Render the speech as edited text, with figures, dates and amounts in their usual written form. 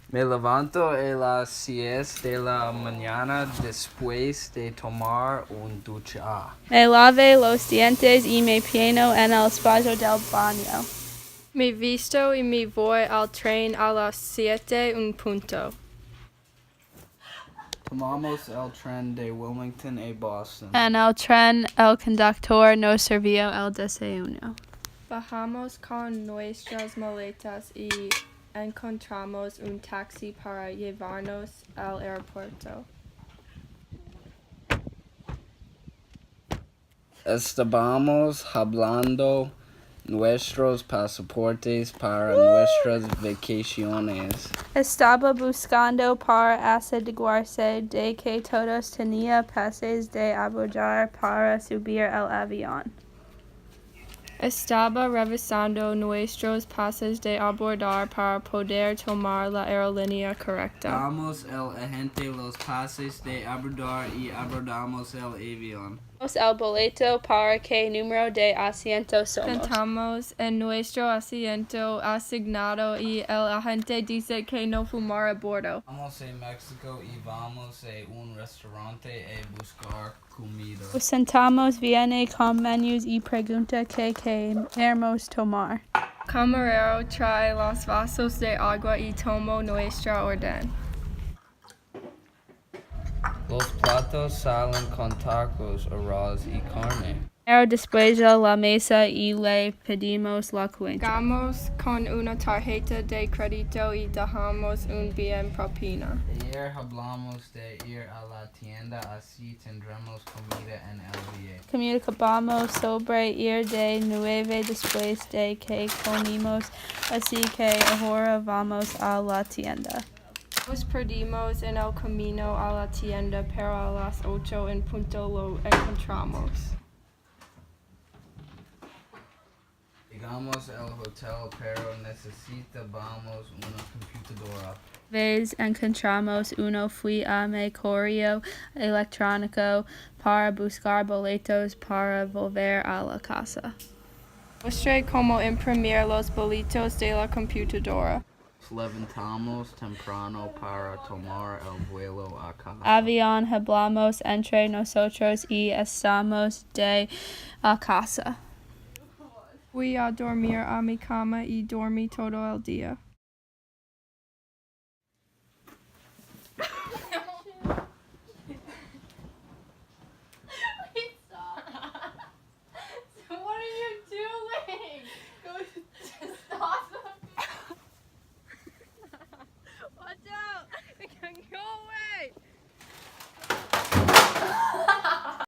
Me levanto a las 6 de la mañana después de tomar un ducha. Me lave los dientes y me peino en el espacio del baño. Me visto y me voy al tren a las 7:00. Tomamos el tren de Wilmington a Boston. En el tren, el conductor nos sirvió el desayuno. Bajamos con nuestras maletas y encontramos un taxi para llevarnos al aeropuerto. Estábamos hablando nuestros pasaportes para nuestras vacaciones. Estaba buscando para asegurarse de que todos tenían pases de abordar para subir al avión. Estaba revisando nuestros pases de abordar para poder tomar la aerolínea correcta. Damos el agente los pases de abordar y abordamos el avión. El boleto para qué número de asiento somos. Sentamos en nuestro asiento asignado y el agente dice que no fumar a bordo. Vamos a México y vamos a un restaurante a buscar comida. Nos sentamos, viene con menús y pregunta qué queremos tomar. Camarero trae los vasos de agua y tomó nuestra orden. Los platos salen con tacos, arroz y carne. Después de la mesa y le pedimos la cuenta. Pagamos con una tarjeta de crédito y dejamos un bien propina. Ayer hablamos de ir a la tienda, así tendremos comida en el día. Comunicamos sobre ir de 9 después de que comimos, así que ahora vamos a la tienda. Nos perdimos en el camino a la tienda, pero a las 8 en punto lo encontramos. Llegamos al hotel, pero necesitábamos una computadora. Vez encontramos uno, fui a mi correo electrónico para buscar boletos para volver a la casa. Mostré cómo imprimir los boletos de la computadora. Levantamos temprano para tomar el vuelo a casa. Avión, hablamos entre nosotros y estamos de casa. Fui a dormir a mi cama y dormí todo el día.